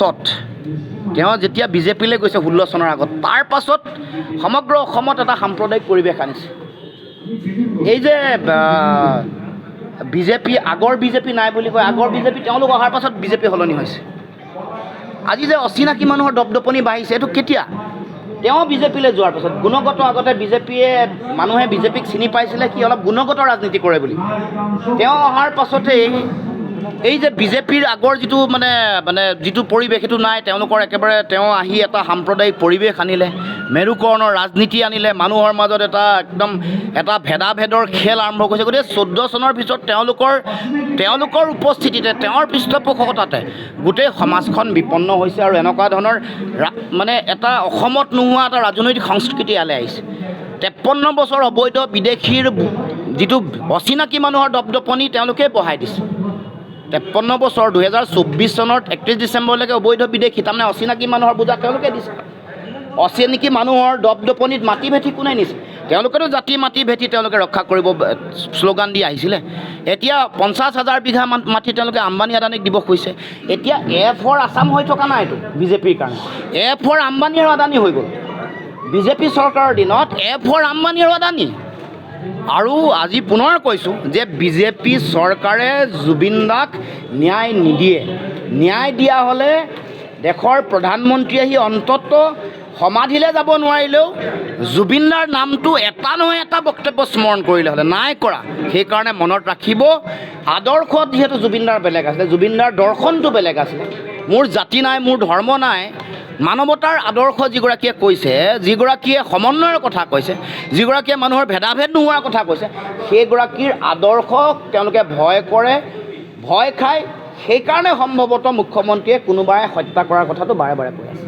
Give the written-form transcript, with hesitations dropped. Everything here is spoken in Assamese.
পাছত তেওঁ যেতিয়া বিজেপিলৈ গৈছে 16 চনৰ আগত, তাৰ পাছত সমগ্ৰ অসমত এটা সাম্প্ৰদায়িক পৰিৱেশ আনিছে। এই যে বিজেপি, আগৰ বিজেপি নাই বুলি কয়, আগৰ বিজেপি তেওঁলোক অহাৰ পাছত বিজেপি সলনি হৈছে। আজি যে অচিনাকি মানুহৰ দপদপনি বাঢ়িছে, এইটো কেতিয়া? তেওঁ বিজেপিলৈ যোৱাৰ পাছত। গুণগত আগতে মানুহে বিজেপিক চিনি পাইছিলে কি অলপ গুণগত ৰাজনীতি কৰে বুলি। তেওঁ অহাৰ পাছতেই এই যে বিজেপিৰ আগৰ যিটো যিটো পৰিৱেশ সেইটো নাই তেওঁলোকৰ, একেবাৰে তেওঁ আহি এটা সাম্প্ৰদায়িক পৰিৱেশ আনিলে, মেৰুকৰণৰ ৰাজনীতি আনিলে, মানুহৰ মাজত এটা ভেদাভেদৰ খেল আৰম্ভ কৰিছে। গতিকে 14 চনৰ পিছত তেওঁলোকৰ উপস্থিতিতে, তেওঁৰ পৃষ্ঠপোষকতাতে গোটেই সমাজখন বিপন্ন হৈছে আৰু এনেকুৱা ধৰণৰ এটা অসমত নোহোৱা এটা ৰাজনৈতিক সংস্কৃতি ইয়ালৈ আহিছে। 53 বছৰ অবৈধ বিদেশীৰ যিটো অচিনাকি মানুহৰ দপদপনি তেওঁলোকে বঢ়াই দিছে। 53 বছৰ 2024 চনৰ 31 ডিচেম্বৰলৈকে অবৈধ বিদেশী, তাৰমানে অচিনাকি মানুহৰ বোজা তেওঁলোকে দিছে। অচিনাকি মানুহৰ দপদপনিত মাটি ভেটি কোনে নিছে? তেওঁলোকেতো জাতি মাটি ভেটি তেওঁলোকে ৰক্ষা কৰিব শ্লোগান দি আহিছিলে। এতিয়া 50,000 বিঘা মাটি তেওঁলোকে আম্বানী আদানীক দিব খুজিছে। এতিয়া এ ফৰ আছাম হৈ থকা নাইতো বিজেপিৰ কাৰণে, এ ফৰ আম্বানী আৰু আদানী হৈ গ'ল। বিজেপি চৰকাৰৰ দিনত এ ফৰ আম্বানী আৰু আদানী। আৰু আজি পুনৰ কৈছোঁ যে বিজেপি চৰকাৰে জুবিন দাক ন্যায় নিদিয়ে। ন্যায় দিয়া হ'লে দেশৰ প্ৰধানমন্ত্ৰী আহি অন্ততঃ সমাধিলৈ যাব নোৱাৰিলেও জুবিন দাৰ নামটো এটা নহয় এটা বক্তব্য স্মৰণ কৰিলে হ'লে, নাই কৰা। সেইকাৰণে মনত ৰাখিব, আদৰ্শত যিহেতু জুবিন দাৰ বেলেগ আছিলে, জুবিন দাৰ দৰ্শনটো বেলেগ আছিলে। মোৰ জাতি নাই, মোৰ ধৰ্ম নাই, মানৱতাৰ আদৰ্শ যিগৰাকীয়ে কৈছে, যিগৰাকীয়ে সমন্বয়ৰ কথা কৈছে, যিগৰাকীয়ে মানুহৰ ভেদাভেদ নোহোৱাৰ কথা কৈছে, সেইগৰাকীৰ আদৰ্শক তেওঁলোকে ভয় কৰে, ভয় খায়। সেইকাৰণে সম্ভৱতঃ মুখ্যমন্ত্ৰীয়ে কোনোবাই হত্যা কৰাৰ কথাটো বাৰে বাৰে কৈ আছে।